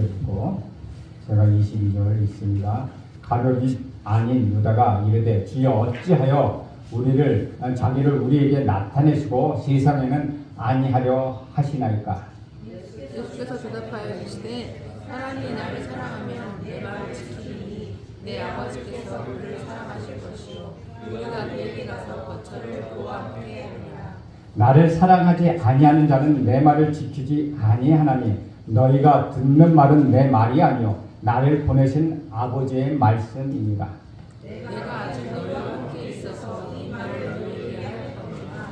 읽고 제가 22절 읽습니다. 가룟이 아닌 유다가 이르되 주여 어찌하여 자기를 우리에게 나타내시고 세상에는 아니하려 하시나이까. 예수께서 대답하여 이르시되 사람이 나를 사랑하면 내 말을 지키리니 내 아버지께서 그를 사랑하실 것이요 우리가 그에게 가서 거처를 그와 함께 하리라. 나를 사랑하지 아니하는 자는 내 말을 지키지 아니하나니 너희가 듣는 말은 내 말이 아니요 나를 보내신 아버지의 말씀이니라. 내가 아직 너희와 함께 있어서 이 말을 너희에게 할 거니와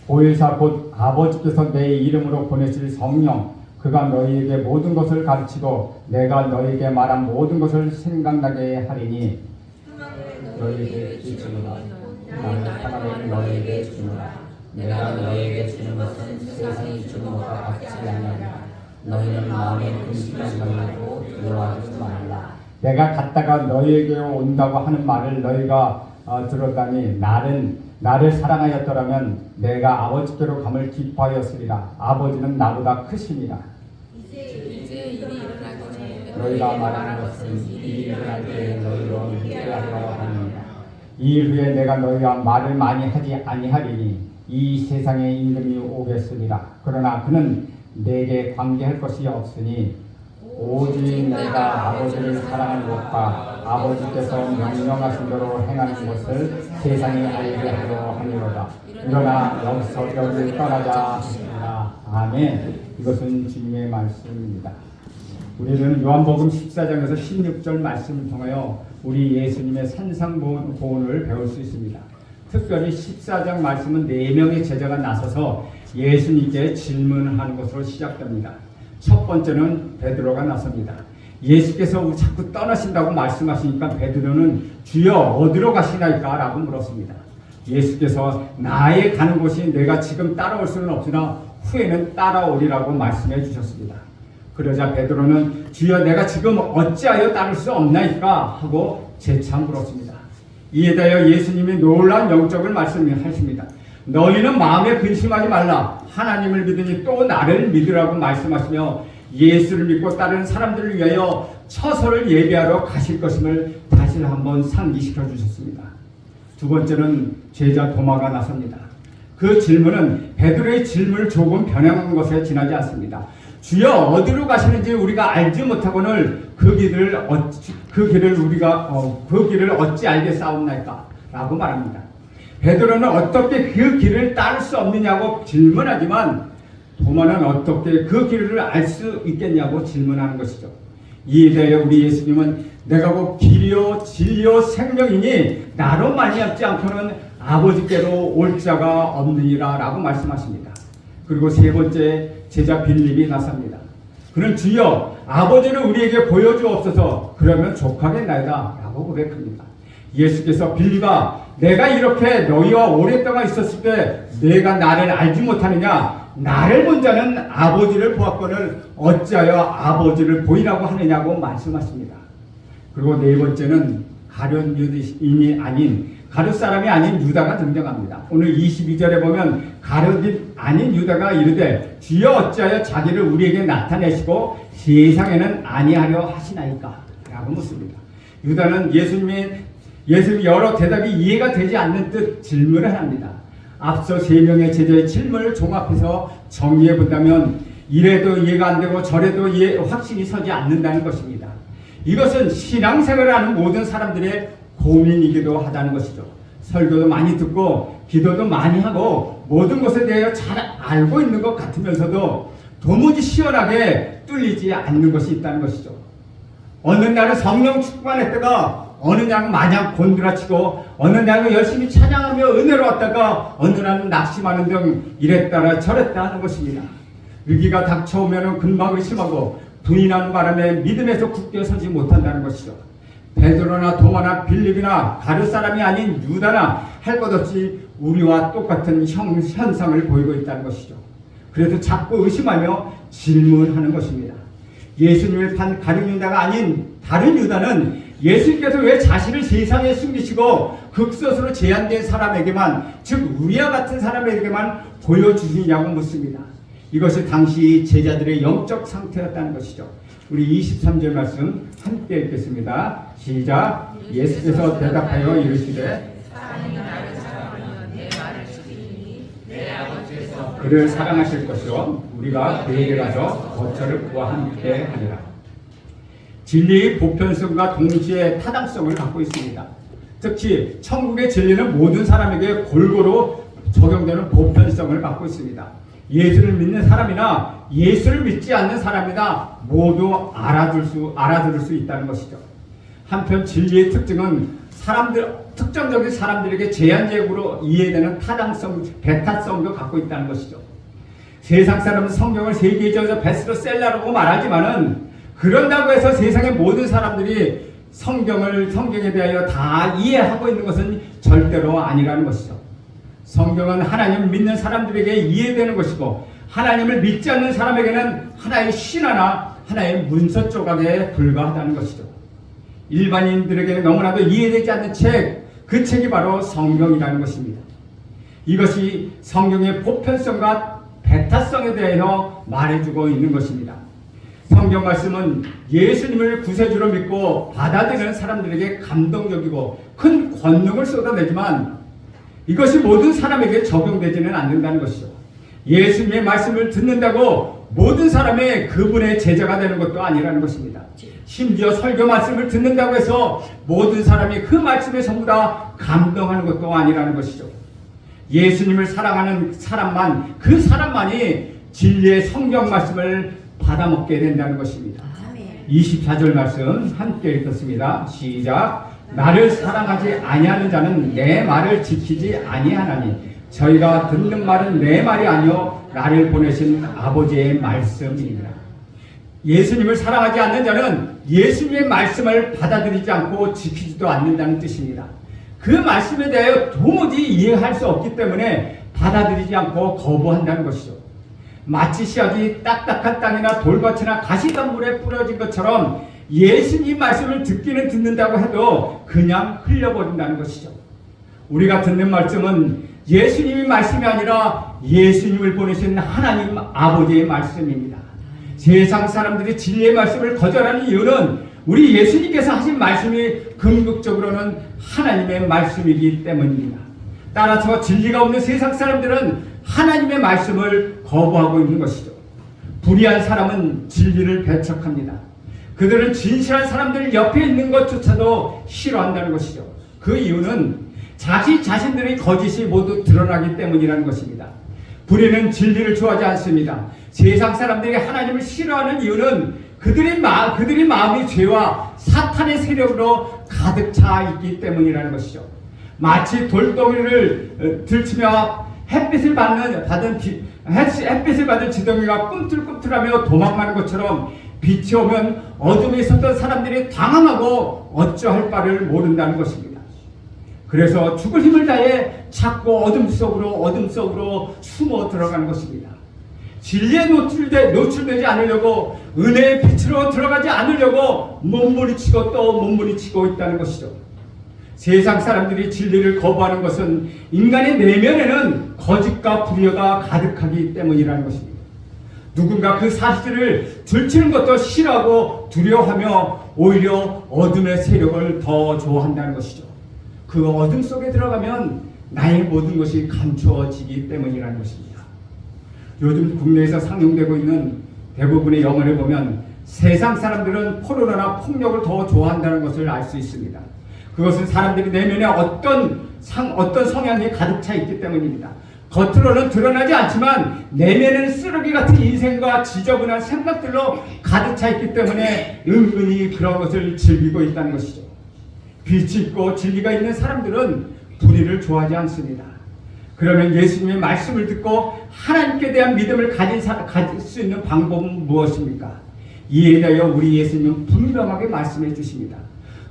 보혜사 곧 아버지께서 내 이름으로 보내실 성령 그가 너희에게 모든 것을 가르치고 내가 너희에게 말한 모든 것을 생각나게 하리니 너희에게 주시노라. 나는 하나님을 너희에게 주노라. 내가 너희에게 주는 것은 세상이 주는 것과 같지 아니하리라. 너희는 마음에 근심하지 말고 두려워하지 말라. 내가 갔다가 너희에게 온다고 하는 말을 너희가 들었다니 나를 사랑하였더라면 내가 아버지께로 감을 기뻐하였으리라. 아버지는 나보다 크시니라. 이제 일이 일어나기 전에 너희가 말하는 것은 일이 일어날 때 너희로 믿게 하려 하느니라. 이 일 후에 내가 너희와 말을 많이 하지 아니하리니 이 세상에 임금이 오겠으리라. 그러나 그는 내게 관계할 것이 없으니 오직 내가 아버지를 사랑하는 것과 아버지께서 명령하신 대로 행하는 것을 세상에 알게 하려 하니로다. 일어나 여기서 여기를 떠나자 하시니라. 아멘. 이것은 주님의 말씀입니다. 우리는 요한복음 14장에서 16절 말씀을 통하여 우리 예수님의 산상보훈을 배울 수 있습니다. 특별히 14장 말씀은 4명의 제자가 나서서 예수님께 질문하는 것으로 시작됩니다. 첫 번째는 베드로가 나섭니다. 예수께서 자꾸 떠나신다고 말씀하시니까 베드로는 주여 어디로 가시나이까? 라고 물었습니다. 예수께서 나의 가는 곳이 내가 지금 따라올 수는 없으나 후에는 따라오리라고 말씀해 주셨습니다. 그러자 베드로는 주여 내가 지금 어찌하여 따를 수 없나이까? 하고 재차 물었습니다. 이에 대하여 예수님이 놀라운 영적을 말씀하십니다. 너희는 마음에 근심하지 말라. 하나님을 믿으니 또 나를 믿으라고 말씀하시며 예수를 믿고 따르는 사람들을 위하여 처소를 예비하러 가실 것임을 다시 한번 상기시켜 주셨습니다. 두 번째는 제자 도마가 나섭니다. 그 질문은 베드로의 질문을 조금 변형한 것에 지나지 않습니다. 주여 어디로 가시는지 우리가 알지 못하고는 그 길을 어찌 알겠사옵나이까? 라고 말합니다. 베드로는 어떻게 그 길을 따를 수 없느냐고 질문하지만 도마는 어떻게 그 길을 알 수 있겠냐고 질문하는 것이죠. 이에 대하여 우리 예수님은 내가 곧 길이요 진리요 생명이니 나로 말미암지 않고는 아버지께로 올 자가 없느니라 라고 말씀하십니다. 그리고 세 번째 제자 빌립이 나섭니다. 그는 주여 아버지를 우리에게 보여주옵소서 그러면 족하겠나이다 라고 고백합니다. 예수께서 빌립아 내가 이렇게 너희와 오랫동안 있었을 때 내가 나를 알지 못하느냐? 나를 본 자는 아버지를 보았거늘 어찌하여 아버지를 보이라고 하느냐고 말씀하십니다. 그리고 네 번째는 가룟 사람이 아닌 유다가 등장합니다. 오늘 22절에 보면 가룟이 아닌 유다가 이르되 주여 어찌하여 자기를 우리에게 나타내시고 세상에는 아니하려 하시나이까? 라고 묻습니다. 유다는 예수님이 여러 대답이 이해가 되지 않는 듯 질문을 합니다. 앞서 3명의 제자의 질문을 종합해서 정리해 본다면 이래도 이해가 안 되고 저래도 확신이 서지 않는다는 것입니다. 이것은 신앙생활을 하는 모든 사람들의 고민이기도 하다는 것이죠. 설교도 많이 듣고 기도도 많이 하고 모든 것에 대해 잘 알고 있는 것 같으면서도 도무지 시원하게 뚫리지 않는 것이 있다는 것이죠. 어느 날은 성령 충만했다가 어느 날은 마냥 곤드라치고 어느 날은 열심히 찬양하며 은혜로웠다가 어느 날은 낙심하는 등 이랬다라 저랬다 하는 것입니다. 위기가 닥쳐오면 금방 의심하고 부인하는 바람에 믿음에서 굳게 서지 못한다는 것이죠. 베드로나 도마나 빌립이나 가룟 사람이 아닌 유다나 할 것 없이 우리와 똑같은 현상을 보이고 있다는 것이죠. 그래서 자꾸 의심하며 질문하는 것입니다. 예수님을 판 가룟 유다가 아닌 다른 유다는 예수님께서 왜 자신을 세상에 숨기시고 극소수로 제한된 사람에게만, 즉 우리와 같은 사람에게만 보여주시냐고 묻습니다. 이것이 당시 제자들의 영적 상태였다는 것이죠. 우리 23절 말씀 함께 읽겠습니다. 시작. 예수께서 대답하여 이르시되 사람이 나를 사랑하면 내 말을 지키니 내 아버지께서 그를 사랑하실 것이요 우리가 그에게 가서 거처를 그와 함께 하리라. 진리의 보편성과 동시에 타당성을 갖고 있습니다. 특히 천국의 진리는 모든 사람에게 골고루 적용되는 보편성을 갖고 있습니다. 예수를 믿는 사람이나 예수를 믿지 않는 사람이나 모두 알아들을 수 있다는 것이죠. 한편 진리의 특징은 특정적인 사람들에게 제한적으로 이해되는 타당성, 배타성도 갖고 있다는 것이죠. 세상 사람은 성경을 세계적으로 베스트셀러라고 말하지만은 그런다고 해서 세상의 모든 사람들이 성경에 대하여 다 이해하고 있는 것은 절대로 아니라는 것이죠. 성경은 하나님을 믿는 사람들에게 이해되는 것이고 하나님을 믿지 않는 사람에게는 하나의 신화나 하나의 문서 조각에 불과하다는 것이죠. 일반인들에게는 너무나도 이해되지 않는 그 책이 바로 성경이라는 것입니다. 이것이 성경의 보편성과 배타성에 대하여 말해주고 있는 것입니다. 성경 말씀은 예수님을 구세주로 믿고 받아들이는 사람들에게 감동적이고 큰 권능을 쏟아내지만 이것이 모든 사람에게 적용되지는 않는다는 것이죠. 예수님의 말씀을 듣는다고 모든 사람의 그분의 제자가 되는 것도 아니라는 것입니다. 심지어 설교 말씀을 듣는다고 해서 모든 사람이 그 말씀에 전부 다 감동하는 것도 아니라는 것이죠. 예수님을 사랑하는 그 사람만이 진리의 성경 말씀을 받아먹게 된다는 것입니다. 24절 말씀 함께 읽겠습니다. 시작. 나를 사랑하지 아니하는 자는 내 말을 지키지 아니하나니 저희가 듣는 말은 내 말이 아니요 나를 보내신 아버지의 말씀이니라. 예수님을 사랑하지 않는 자는 예수님의 말씀을 받아들이지 않고 지키지도 않는다는 뜻입니다. 그 말씀에 대하여 도무지 이해할 수 없기 때문에 받아들이지 않고 거부한다는 것이죠. 마치 씨앗이 딱딱한 땅이나 돌밭이나 가시덤불에 뿌려진 것처럼 예수님 말씀을 듣기는 듣는다고 해도 그냥 흘려버린다는 것이죠. 우리가 듣는 말씀은 예수님의 말씀이 아니라 예수님을 보내신 하나님 아버지의 말씀입니다. 세상 사람들이 진리의 말씀을 거절하는 이유는 우리 예수님께서 하신 말씀이 궁극적으로는 하나님의 말씀이기 때문입니다. 따라서 진리가 없는 세상 사람들은 하나님의 말씀을 거부하고 있는 것이죠. 불의한 사람은 진리를 배척합니다. 그들은 진실한 사람들 옆에 있는 것조차도 싫어한다는 것이죠. 그 이유는 자신들의 거짓이 모두 드러나기 때문이라는 것입니다. 불의는 진리를 좋아하지 않습니다. 세상 사람들이 하나님을 싫어하는 이유는 그들의 마음이 죄와 사탄의 세력으로 가득 차 있기 때문이라는 것이죠. 마치 돌덩이를 들치며 햇빛을 받은 지덩이가 꿈틀꿈틀하며 도망가는 것처럼 빛이 오면 어둠에 있었던 사람들이 당황하고 어찌할 바를 모른다는 것입니다. 그래서 죽을 힘을 다해 자꾸 어둠 속으로 숨어 들어가는 것입니다. 진리에 노출되지 않으려고 은혜의 빛으로 들어가지 않으려고 몸부림치고 또 몸부림치고 있다는 것이죠. 세상 사람들이 진리를 거부하는 것은 인간의 내면에는 거짓과 불의가 가득하기 때문이라는 것입니다. 누군가 그 사실을 들추는 것도 싫어하고 두려워하며 오히려 어둠의 세력을 더 좋아한다는 것이죠. 그 어둠 속에 들어가면 나의 모든 것이 감추어지기 때문이라는 것입니다. 요즘 국내에서 상용되고 있는 대부분의 영화를 보면 세상 사람들은 포르노나 폭력을 더 좋아한다는 것을 알 수 있습니다. 그것은 사람들이 내면에 어떤 성향이 가득 차 있기 때문입니다. 겉으로는 드러나지 않지만 내면에는 쓰레기 같은 인생과 지저분한 생각들로 가득 차 있기 때문에 은근히 그런 것을 즐기고 있다는 것이죠. 빛이 있고 진리가 있는 사람들은 불의를 좋아하지 않습니다. 그러면 예수님의 말씀을 듣고 하나님께 대한 믿음을 가질 수 있는 방법은 무엇입니까? 이에 대하여 우리 예수님은 분명하게 말씀해 주십니다.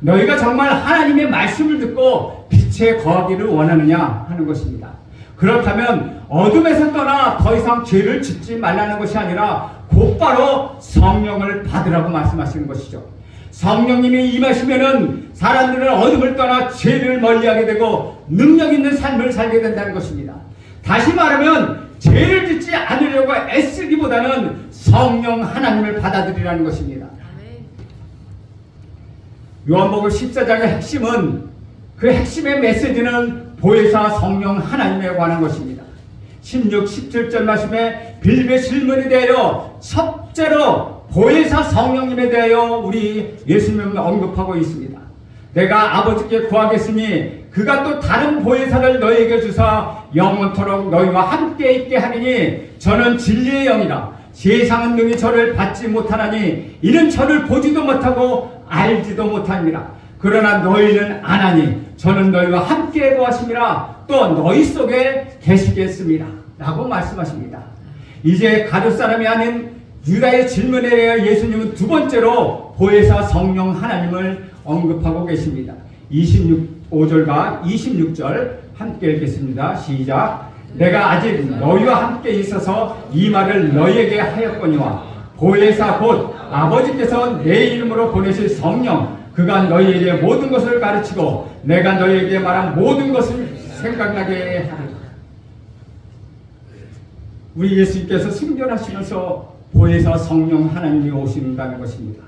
너희가 정말 하나님의 말씀을 듣고 빛에 거하기를 원하느냐 하는 것입니다. 그렇다면 어둠에서 떠나 더 이상 죄를 짓지 말라는 것이 아니라 곧바로 성령을 받으라고 말씀하시는 것이죠. 성령님이 임하시면은 사람들은 어둠을 떠나 죄를 멀리하게 되고 능력 있는 삶을 살게 된다는 것입니다. 다시 말하면 죄를 짓지 않으려고 애쓰기보다는 성령 하나님을 받아들이라는 것입니다. 요한복음 14장의 핵심은, 그 핵심의 메시지는 보혜사 성령 하나님에 관한 것입니다. 16, 17절 말씀에 빌립의 질문에 대하여 첫째로 보혜사 성령님에 대하여 우리 예수님은 언급하고 있습니다. 내가 아버지께 구하겠으니 그가 또 다른 보혜사를 너희에게 주사 영원토록 너희와 함께 있게 하리니 저는 진리의 영이라. 세상은 능히 저를 받지 못하나니 이는 저를 보지도 못하고 알지도 못합니다. 그러나 너희는 아나니 저는 너희와 함께 거하심이라. 또 너희 속에 계시겠습니다 라고 말씀하십니다. 이제 가룟 사람이 아닌 유다의 질문에 대해 예수님은 두 번째로 보혜사 성령 하나님을 언급하고 계십니다. 25절과 26절 함께 읽겠습니다. 시작. 내가 아직 너희와 함께 있어서 이 말을 너희에게 하였거니와 보혜사 곧 아버지께서 내 이름으로 보내실 성령 그가 너희에게 모든 것을 가르치고 내가 너희에게 말한 모든 것을 생각나게 하리라. 우리 예수님께서 승전하시면서 보혜사 성령 하나님이 오신다는 것입니다.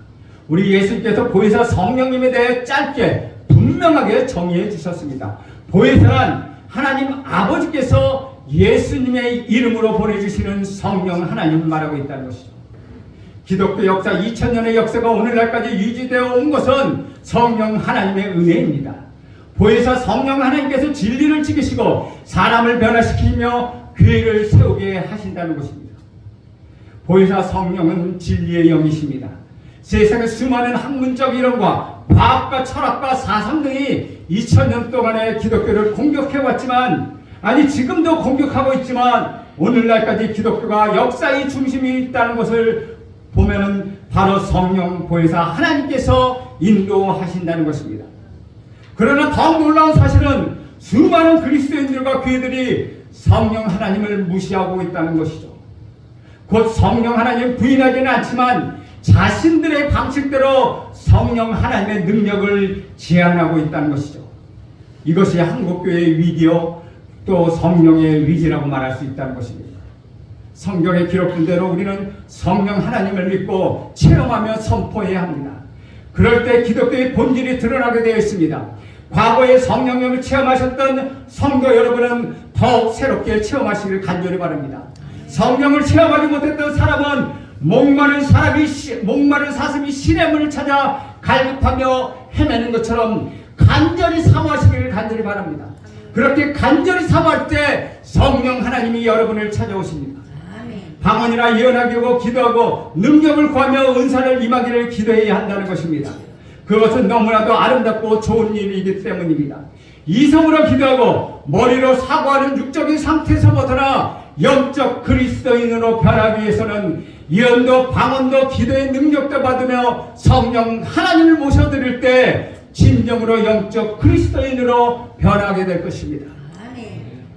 우리 예수님께서 보혜사 성령님에 대해 짧게 분명하게 정의해 주셨습니다. 보혜사란 하나님 아버지께서 예수님의 이름으로 보내주시는 성령 하나님을 말하고 있다는 것이죠. 기독교 역사 2000년의 역사가 오늘날까지 유지되어 온 것은 성령 하나님의 은혜입니다. 보혜사 성령 하나님께서 진리를 지키시고 사람을 변화시키며 교회를 세우게 하신다는 것입니다. 보혜사 성령은 진리의 영이십니다. 세상의 수많은 학문적 이론과 과학과 철학과 사상 등이 2000년 동안의 기독교를 공격해왔지만, 아니 지금도 공격하고 있지만 오늘날까지 기독교가 역사의 중심이 있다는 것을 보면은 바로 성령 보혜사 하나님께서 인도하신다는 것입니다. 그러나 더 놀라운 사실은 수많은 그리스도인들과 교회들이 성령 하나님을 무시하고 있다는 것이죠. 곧 성령 하나님 부인하지는 않지만 자신들의 방식대로 성령 하나님의 능력을 제한하고 있다는 것이죠. 이것이 한국교회의 위기요 또 성령의 위기라고 말할 수 있다는 것입니다. 성경에 기록된 대로 우리는 성령 하나님을 믿고 체험하며 선포해야 합니다. 그럴 때 기독교의 본질이 드러나게 되어 있습니다. 과거에 성령님을 체험하셨던 성도 여러분은 더욱 새롭게 체험하시기를 간절히 바랍니다. 성령을 체험하지 못했던 사람은 목마른 사슴이 시냇물을 찾아 갈급하며 헤매는 것처럼 간절히 사모하시기를 간절히 바랍니다. 그렇게 간절히 사모할 때 성령 하나님이 여러분을 찾아오십니다. 방언이나 예언하고 기도하고 능력을 구하며 은사를 임하기를 기도해야 한다는 것입니다. 그것은 너무나도 아름답고 좋은 일이기 때문입니다. 이성으로 기도하고 머리로 사고하는 육적인 상태에서 벗어나 영적 그리스도인으로 변하기 위해서는 예언도 방언도 기도의 능력도 받으며 성령 하나님을 모셔드릴 때 진정으로 영적 그리스도인으로 변하게 될 것입니다.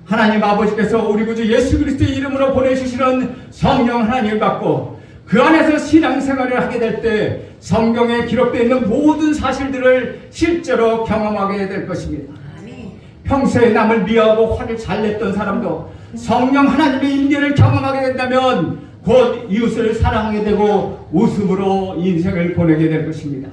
하나님 아버지께서 우리 구주 예수 그리스도의 이름으로 보내주시는 성령 하나님을 받고 그 안에서 신앙생활을 하게 될 때 성경에 기록되어 있는 모든 사실들을 실제로 경험하게 될 것입니다. 평소에 남을 미워하고 화를 잘 냈던 사람도 성령 하나님의 인계를 경험하게 된다면 곧 이웃을 사랑하게 되고 웃음으로 인생을 보내게 될 것입니다.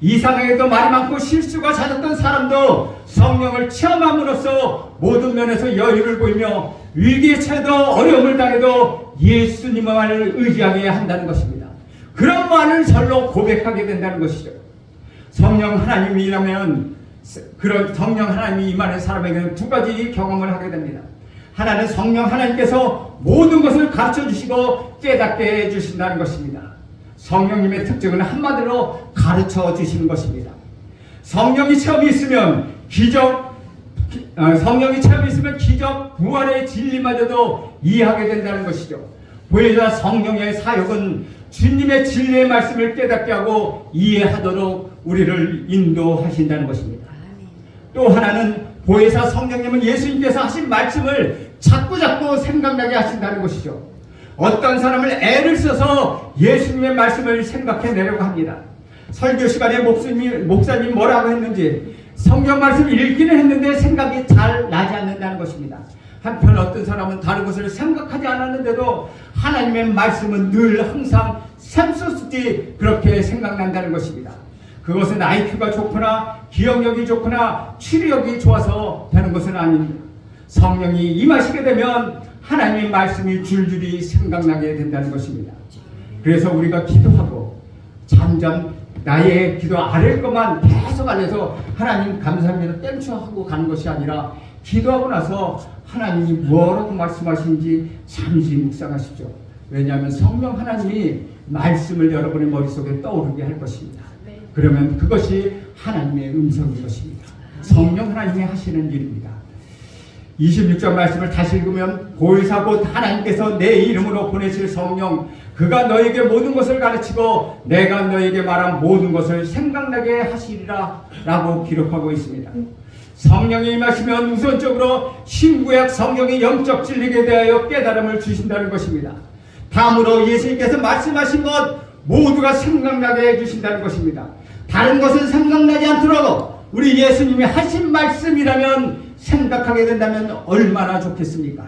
이상하게도 말이 많고 실수가 잦았던 사람도 성령을 체험함으로써 모든 면에서 여유를 보이며 위기에 처해도 어려움을 당해도 예수님만을 의지하게 한다는 것입니다. 그런 말을 절로 고백하게 된다는 것이죠. 성령 하나님이 임하면 그런 성령 하나님이 임하는 사람에게는 두 가지 경험을 하게 됩니다. 하나는 성령 하나님께서 모든 것을 가르쳐 주시고 깨닫게 해주신다는 것입니다. 성령님의 특징은 한마디로 가르쳐 주시는 것입니다. 성령이 체험이 있으면 기적, 부활의 진리마저도 이해하게 된다는 것이죠. 보혜사 성령의 사역은 주님의 진리의 말씀을 깨닫게 하고 이해하도록 우리를 인도하신다는 것입니다. 또 하나는 보혜사 성령님은 예수님께서 하신 말씀을 자꾸자꾸 생각나게 하신다는 것이죠. 어떤 사람을 애를 써서 예수님의 말씀을 생각해내려고 합니다. 설교 시간에 목사님 뭐라고 했는지 성경 말씀을 읽기는 했는데 생각이 잘 나지 않는다는 것입니다. 한편 어떤 사람은 다른 것을 생각하지 않았는데도 하나님의 말씀은 늘 항상 샘솟듯이 그렇게 생각난다는 것입니다. 그것은 IQ가 좋거나 기억력이 좋거나 추리력이 좋아서 되는 것은 아닙니다. 성령이 임하시게 되면 하나님의 말씀이 줄줄이 생각나게 된다는 것입니다. 그래서 우리가 기도하고 잠잠 나의 기도 아랠 것만 계속 안 해서 하나님 감사합니다 땡초하고 가는 것이 아니라 기도하고 나서 하나님이 뭐라고 말씀하시는지 잠시 묵상하십시오. 왜냐하면 성령 하나님이 말씀을 여러분의 머릿속에 떠오르게 할 것입니다. 그러면 그것이 하나님의 음성인 것입니다. 성령 하나님이 하시는 일입니다. 26절 말씀을 다시 읽으면 보혜사 곧 하나님께서 내 이름으로 보내실 성령 그가 너에게 모든 것을 가르치고 내가 너에게 말한 모든 것을 생각나게 하시리라 라고 기록하고 있습니다. 성령이 임하시면 우선적으로 신구약 성령의 영적 진리에 대하여 깨달음을 주신다는 것입니다. 다음으로 예수님께서 말씀하신 것 모두가 생각나게 해주신다는 것입니다. 다른 것은 생각나지 않더라도 우리 예수님이 하신 말씀이라면 생각하게 된다면 얼마나 좋겠습니까?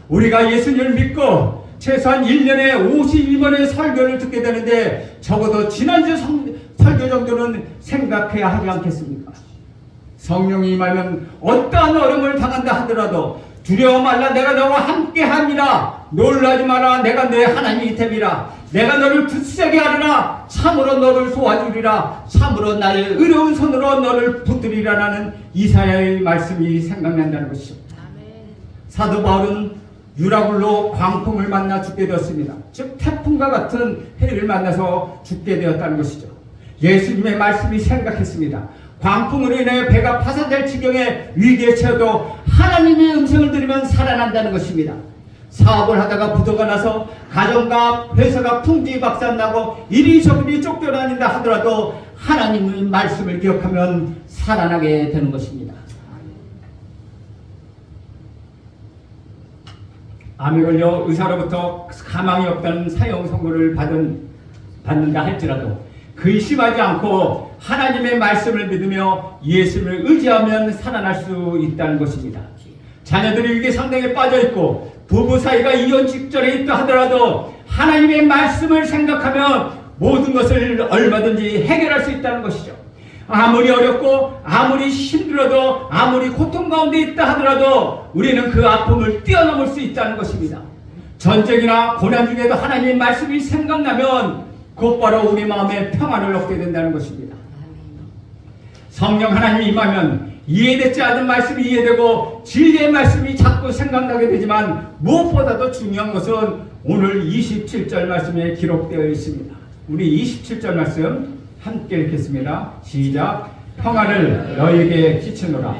우리가 예수님을 믿고 최소한 1년에 52번의 설교를 듣게 되는데 적어도 지난주 설교 정도는 생각해야 하지 않겠습니까? 성령이 임하면 어떠한 어려움을 당한다 하더라도 두려워 말라 내가 너와 함께함이라 놀라지 마라 내가 내 하나님이 됨이라 내가 너를 굳세게 하리라 참으로 너를 도와주리라 참으로 나의 의로운 손으로 너를 붙들리라라는 이사야의 말씀이 생각난다는 것이죠. 사도 바울은 유라굴로 광풍을 만나 죽게 되었습니다. 즉 태풍과 같은 해를 만나서 죽게 되었다는 것이죠. 예수님의 말씀이 생각했습니다. 광풍으로 인해 배가 파산될 지경의 위기에 처해도 하나님의 음성을 들으면 살아난다는 것입니다. 사업을 하다가 부도가 나서 가정과 회사가 풍지박산나고 이리저리 쫓겨다닌다 하더라도 하나님의 말씀을 기억하면 살아나게 되는 것입니다. 암에 걸려 의사로부터 가망이 없다는 사형 선고를 받는다 할지라도 근심하지 않고 하나님의 말씀을 믿으며 예수를 의지하면 살아날 수 있다는 것입니다. 자녀들이 위기에 상당히 빠져있고 부부 사이가 이혼 직전에 있다 하더라도 하나님의 말씀을 생각하면 모든 것을 얼마든지 해결할 수 있다는 것이죠. 아무리 어렵고 아무리 힘들어도 아무리 고통 가운데 있다 하더라도 우리는 그 아픔을 뛰어넘을 수 있다는 것입니다. 전쟁이나 고난 중에도 하나님의 말씀이 생각나면 곧바로 우리 마음에 평안을 얻게 된다는 것입니다. 성령 하나님이 임하면 이해되지 않은 말씀이 이해되고 진리의 말씀이 자꾸 생각나게 되지만 무엇보다도 중요한 것은 오늘 27절 말씀에 기록되어 있습니다. 우리 27절 말씀 함께 읽겠습니다. 시작. 평안을 너에게 끼치노라.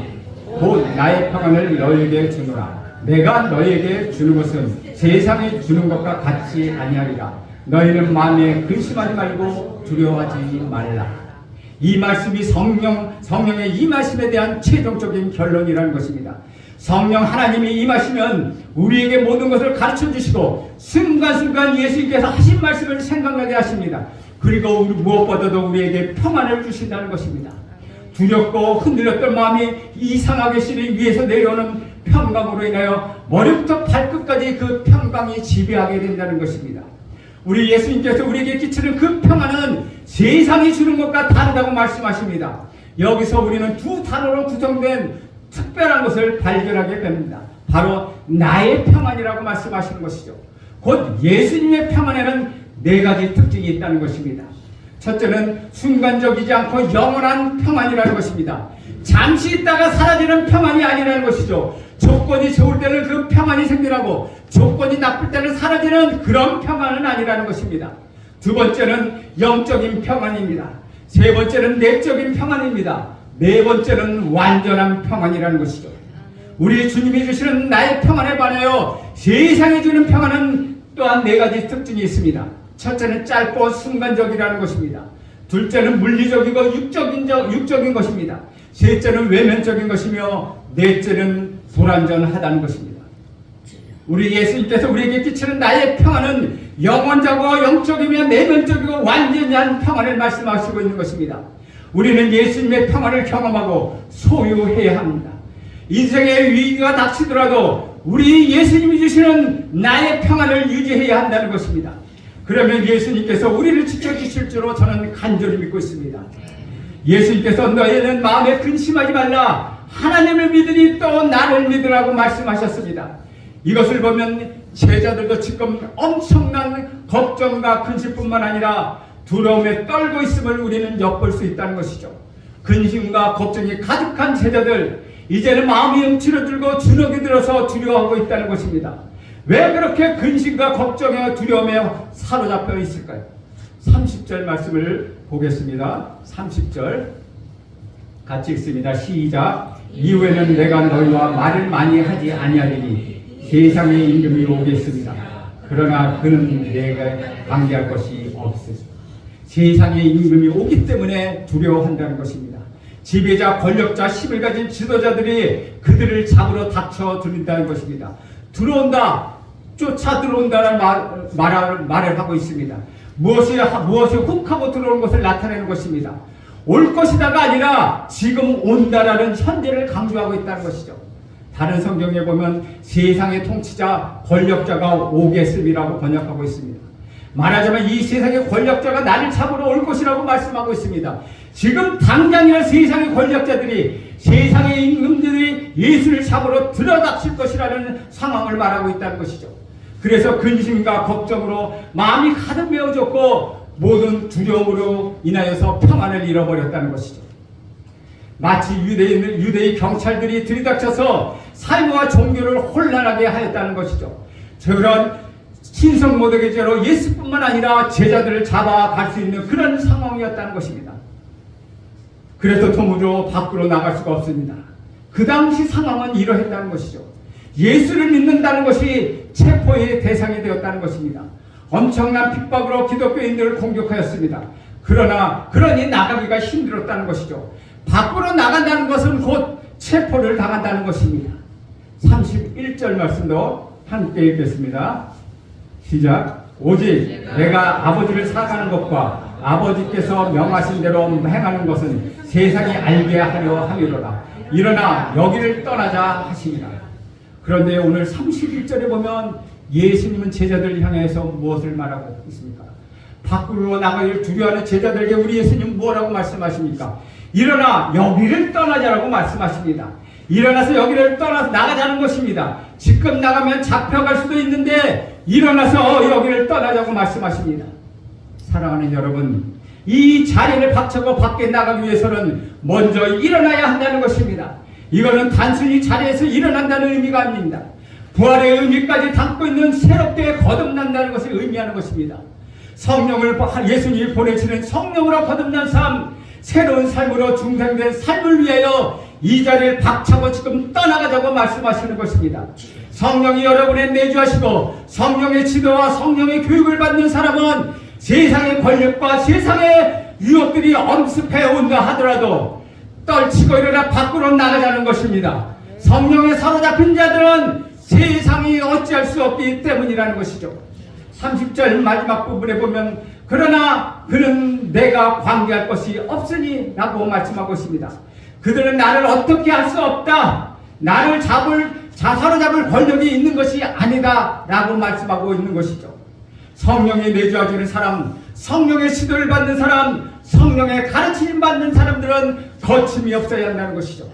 곧 나의 평안을 너에게 주노라. 내가 너에게 주는 것은 세상이 주는 것과 같지 아니하리라. 너희는 마음에 근심하지 말고 두려워하지 말라. 이 말씀이 성령의 임하심에 대한 최종적인 결론이라는 것입니다. 성령 하나님이 임하시면 우리에게 모든 것을 가르쳐 주시고 순간순간 예수님께서 하신 말씀을 생각나게 하십니다. 그리고 무엇보다도 우리에게 평안을 주신다는 것입니다. 두렵고 흔들렸던 마음이 이상하게 실이 위에서 내려오는 평강으로 인하여 머리부터 발끝까지 그 평강이 지배하게 된다는 것입니다. 우리 예수님께서 우리에게 끼치는 그 평안은 세상이 주는 것과 다르다고 말씀하십니다. 여기서 우리는 두 단어로 구성된 특별한 것을 발견하게 됩니다. 바로 나의 평안이라고 말씀하시는 것이죠. 곧 예수님의 평안에는 네 가지 특징이 있다는 것입니다. 첫째는 순간적이지 않고 영원한 평안이라는 것입니다. 잠시 있다가 사라지는 평안이 아니라는 것이죠. 조건이 좋을 때는 그 평안이 생기라고 조건이 나쁠 때는 사라지는 그런 평안은 아니라는 것입니다. 두 번째는 영적인 평안입니다. 세 번째는 내적인 평안입니다. 네 번째는 완전한 평안이라는 것이죠. 우리 주님이 주시는 나의 평안에 반하여 세상이 주는 평안은 또한 네 가지 특징이 있습니다. 첫째는 짧고 순간적이라는 것입니다. 둘째는 물리적이고 육적인 것입니다. 셋째는 외면적인 것이며 넷째는 불완전하다는 것입니다. 우리 예수님께서 우리에게 끼치는 나의 평안은 영원자고 영적이며 내면적이고 완전한 평안을 말씀하시고 있는 것입니다. 우리는 예수님의 평안을 경험하고 소유해야 합니다. 인생의 위기가 닥치더라도 우리 예수님이 주시는 나의 평안을 유지해야 한다는 것입니다. 그러면 예수님께서 우리를 지켜주실 줄로 저는 간절히 믿고 있습니다. 예수님께서 너희는 마음에 근심하지 말라. 하나님을 믿으니 또 나를 믿으라고 말씀하셨습니다. 이것을 보면 제자들도 지금 엄청난 걱정과 근심뿐만 아니라 두려움에 떨고 있음을 우리는 엿볼 수 있다는 것이죠. 근심과 걱정이 가득한 제자들, 이제는 마음이 움츠러들고 주눅이 들어서 두려워하고 있다는 것입니다. 왜 그렇게 근심과 걱정에 두려움에 사로잡혀 있을까요? 30절 말씀을 보겠습니다. 30절 같이 읽습니다. 시작. 이후에는 내가 너희와 말을 많이 하지 아니하리니 세상의 임금이 오겠습니다. 그러나 그는 내가 관계할 것이 없으리라. 세상의 임금이 오기 때문에 두려워한다는 것입니다. 지배자, 권력자, 힘을 가진 지도자들이 그들을 잡으러 닥쳐 들린다는 것입니다. 들어온다, 쫓아 들어온다는 말을 하고 있습니다. 무엇이 훅 하고 들어오는 것을 나타내는 것입니다. 올 것이다가 아니라 지금 온다라는 현재를 강조하고 있다는 것이죠. 다른 성경에 보면 세상의 통치자, 권력자가 오겠음이라고 번역하고 있습니다. 말하자면 이 세상의 권력자가 나를 잡으러 올 것이라고 말씀하고 있습니다. 지금 당장이나 세상의 권력자들이, 세상의 임금들이 예수를 잡으러 들어닥칠 것이라는 상황을 말하고 있다는 것이죠. 그래서 근심과 걱정으로 마음이 가득 메워졌고 모든 두려움으로 인하여서 평안을 잃어버렸다는 것이죠. 마치 유대의 경찰들이 들이닥쳐서 삶과 종교를 혼란하게 하였다는 것이죠. 그런 신성 모독의 죄로 예수뿐만 아니라 제자들을 잡아갈 수 있는 그런 상황이었다는 것입니다. 그래서 도무로 밖으로 나갈 수가 없습니다. 그 당시 상황은 이러했다는 것이죠. 예수를 믿는다는 것이 체포의 대상이 되었다는 것입니다. 엄청난 핍박으로 기독교인들을 공격하였습니다. 그러니 나가기가 힘들었다는 것이죠. 밖으로 나간다는 것은 곧 체포를 당한다는 것입니다. 31절 말씀도 함께 읽겠습니다. 시작. 오직 내가 아버지를 사랑하는 것과 아버지께서 명하신 대로 행하는 것은 세상이 알게 하려 함이로라. 일어나 여기를 떠나자 하시니라. 그런데 오늘 31절에 보면 예수님은 제자들을 향해서 무엇을 말하고 있습니까? 밖으로 나가기를 두려워하는 제자들에게 우리 예수님은 뭐라고 말씀하십니까? 일어나 여기를 떠나자라고 말씀하십니다. 일어나서 여기를 떠나서 나가자는 것입니다. 지금 나가면 잡혀갈 수도 있는데 일어나서 여기를 떠나자고 말씀하십니다. 사랑하는 여러분, 이 자리를 박차고 밖에 나가기 위해서는 먼저 일어나야 한다는 것입니다. 이거는 단순히 자리에서 일어난다는 의미가 아닙니다. 부활의 의미까지 담고 있는 새롭게 거듭난다는 것을 의미하는 것입니다. 성령을 예수님이 보내시는 성령으로 거듭난 삶, 새로운 삶으로 중생된 삶을 위하여 이 자리를 박차고 지금 떠나가자고 말씀하시는 것입니다. 성령이 여러분에 내주하시고 성령의 지도와 성령의 교육을 받는 사람은 세상의 권력과 세상의 유혹들이 엄습해 온다 하더라도 떨치고 일어나 밖으로 나가자는 것입니다. 성령에 사로잡힌 자들은 세상이 어찌할 수 없기 때문이라는 것이죠. 30절 마지막 부분에 보면 그러나 그는 내가 관계할 것이 없으니 라고 말씀하고 있습니다. 그들은 나를 어떻게 할 수 없다, 나를 사로잡을 권력이 있는 것이 아니다 라고 말씀하고 있는 것이죠. 성령이 내주어주는 사람, 성령의 지도를 받는 사람, 성령의 가르침을 받는 사람들은 거침이 없어야 한다는 것이죠.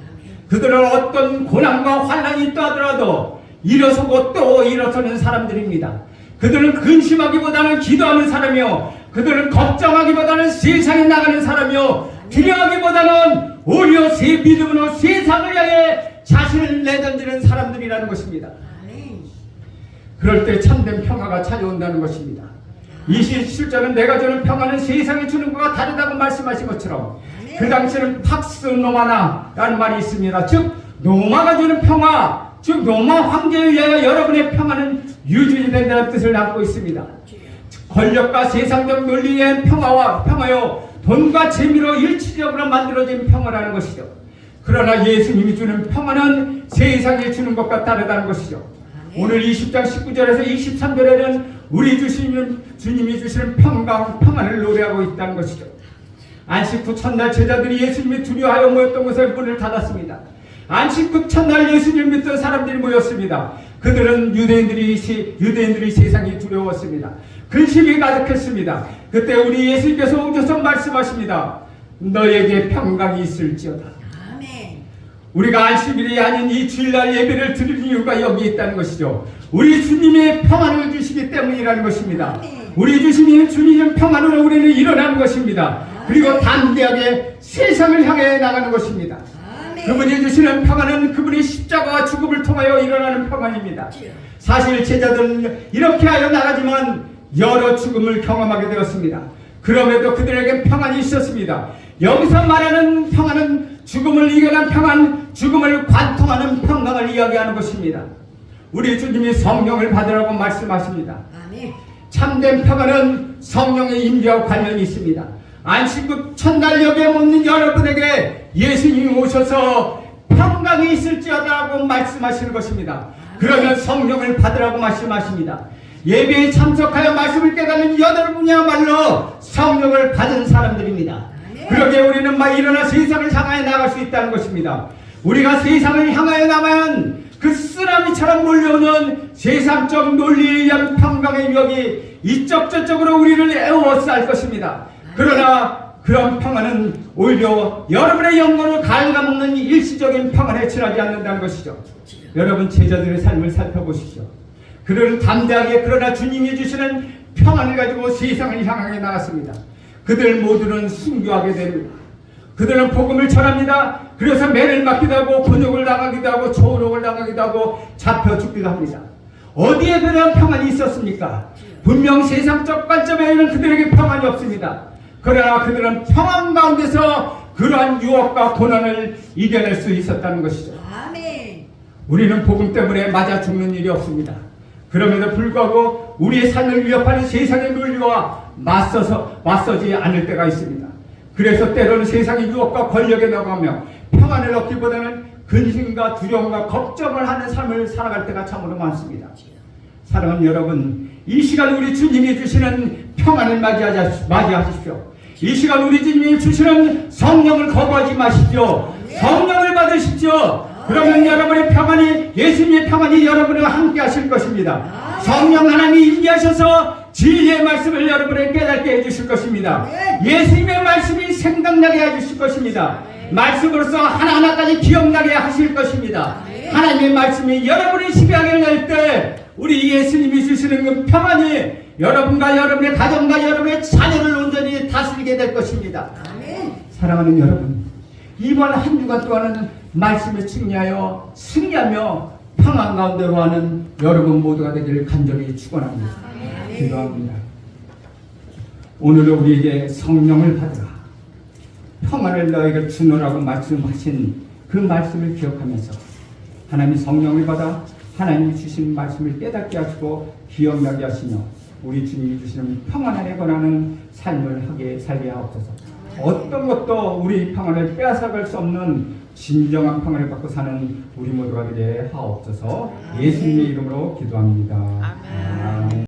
그들은 어떤 고난과 환난이 있다 하더라도 일어서고 또 일어서는 사람들입니다. 그들은 근심하기보다는 기도하는 사람이요, 그들은 걱정하기보다는 세상에 나가는 사람이요, 두려워하기보다는 오히려 새 믿음으로 세상을 향해 자신을 내던지는 사람들이라는 것입니다. 그럴 때 참된 평화가 찾아온다는 것입니다. 27절은 내가 주는 평화는 세상이 주는 것과 다르다고 말씀하신 것처럼 그 당시에는 팍스 노마나라는 말이 있습니다. 즉 노마가 주는 평화, 즉 로마 황제에 의하여 여러분의 평화는 유지된다는 뜻을 담고 있습니다. 권력과 세상적 논리의 평화요, 돈과 재미로 일치적으로 만들어진 평화라는 것이죠. 그러나 예수님이 주는 평화는 세상이 주는 것과 다르다는 것이죠. 오늘 20장 19절에서 23절에는 우리 주님이 주시는 평안을 노래하고 있다는 것이죠. 안식 후 첫날 제자들이 예수님이 두려워하여 모였던 곳에 문을 닫았습니다. 안식 후 첫날 예수님을 믿던 사람들이 모였습니다. 그들은 유대인들이 세상이 두려웠습니다. 근심이 가득했습니다. 그때 우리 예수님께서 오셔서 말씀하십니다. 너에게 평강이 있을지어다. 아멘. 우리가 안식일이 아닌 이 주일날 예배를 드리는 이유가 여기 있다는 것이죠. 우리 주님의 평안을 주시기 때문이라는 것입니다. 우리 주님의 평안으로 우리는 일어나는 것입니다. 그리고 담대하게 세상을 향해 나가는 것입니다. 그분이 주시는 평안은 그분의 십자가와 죽음을 통하여 일어나는 평안입니다. 사실 제자들은 이렇게 하여 나가지만 여러 죽음을 경험하게 되었습니다. 그럼에도 그들에게 평안이 있었습니다. 여기서 말하는 평안은 죽음을 이겨낸 평안, 죽음을 관통하는 평강을 이야기하는 것입니다. 우리 주님이 성령을 받으라고 말씀하십니다. 아멘. 참된 평안은 성령의 임재와 관련이 있습니다. 안식국 첫날 여기에 묻는 여러분에게 예수님이 오셔서 평강이 있을지어다라고 말씀하시는 것입니다. 그러면 성령을 받으라고 말씀하십니다. 예배에 참석하여 말씀을 깨닫는 여러분이야말로 성령을 받은 사람들입니다. 그러기에 우리는 막 일어나 세상을 향하여 나갈 수 있다는 것입니다. 우리가 세상을 향하여 나가면 그 쓰나미처럼 몰려오는 세상적 논리에 의한 평강의 위협이 이쪽 저쪽으로 우리를 에워싸 할 것입니다. 그러나 그런 평안은 오히려 여러분의 영혼을 갉아먹는 일시적인 평안에 지나지 않는다는 것이죠. 여러분 제자들의 삶을 살펴보십시오. 그들은 담대하게 그러나 주님이 주시는 평안을 가지고 세상을 향하게 나갔습니다. 그들 모두는 순교하게 됩니다. 그들은 복음을 전합니다. 그래서 매를 맞기도 하고 곤욕을 당하기도 하고 조롱을 당하기도 하고 잡혀 죽기도 합니다. 어디에 그런 평안이 있었습니까? 분명 세상적 관점에는 그들에게 평안이 없습니다. 그러나 그들은 평안 가운데서 그러한 유혹과 고난을 이겨낼 수 있었다는 것이죠. 아멘. 우리는 복음 때문에 맞아 죽는 일이 없습니다. 그럼에도 불구하고 우리의 삶을 위협하는 세상의 논리와 맞서지 않을 때가 있습니다. 그래서 때로는 세상의 유혹과 권력에 나가며 평안을 얻기보다는 근심과 두려움과 걱정을 하는 삶을 살아갈 때가 참으로 많습니다. 사랑하는 여러분, 이 시간 우리 주님이 주시는 평안을 맞이하십시오. 이 시간 우리 주님이 주시는 성령을 거부하지 마십시오. 성령을 받으십시오. 그러면 여러분의 평안이, 예수님의 평안이 여러분과 함께 하실 것입니다. 성령 하나님이 임재하셔서 진리의 말씀을 여러분에게 깨닫게 해주실 것입니다. 예수님의 말씀이 생각나게 해주실 것입니다. 말씀으로서 하나하나까지 기억나게 하실 것입니다. 하나님의 말씀이 여러분의 시비하게 낼 때 우리 예수님이 주시는 그 평안이 여러분과 여러분의 가정과 여러분의 자녀를 온전히 다스리게 될 것입니다. 사랑하는 여러분, 이번 한 주간 동안은 말씀에 승리하여 승리하며 평안 가운데로 하는 여러분 모두가 되기를 간절히 축원합니다. 기도합니다. 오늘 우리에게 성령을 받으라, 평안을 너에게 주노라고 말씀하신 그 말씀을 기억하면서 하나님 성령을 받아 하나님이 주신 말씀을 깨닫게 하시고 기억나게 하시며 우리 주님이 주시는 평안 안에 권하는 삶을 살게 하옵소서. 어떤 것도 우리 평안을 빼앗아갈 수 없는 진정한 평안을 받고 사는 우리 모두가 되게 하옵소서. 예수님의 이름으로 기도합니다. 아멘.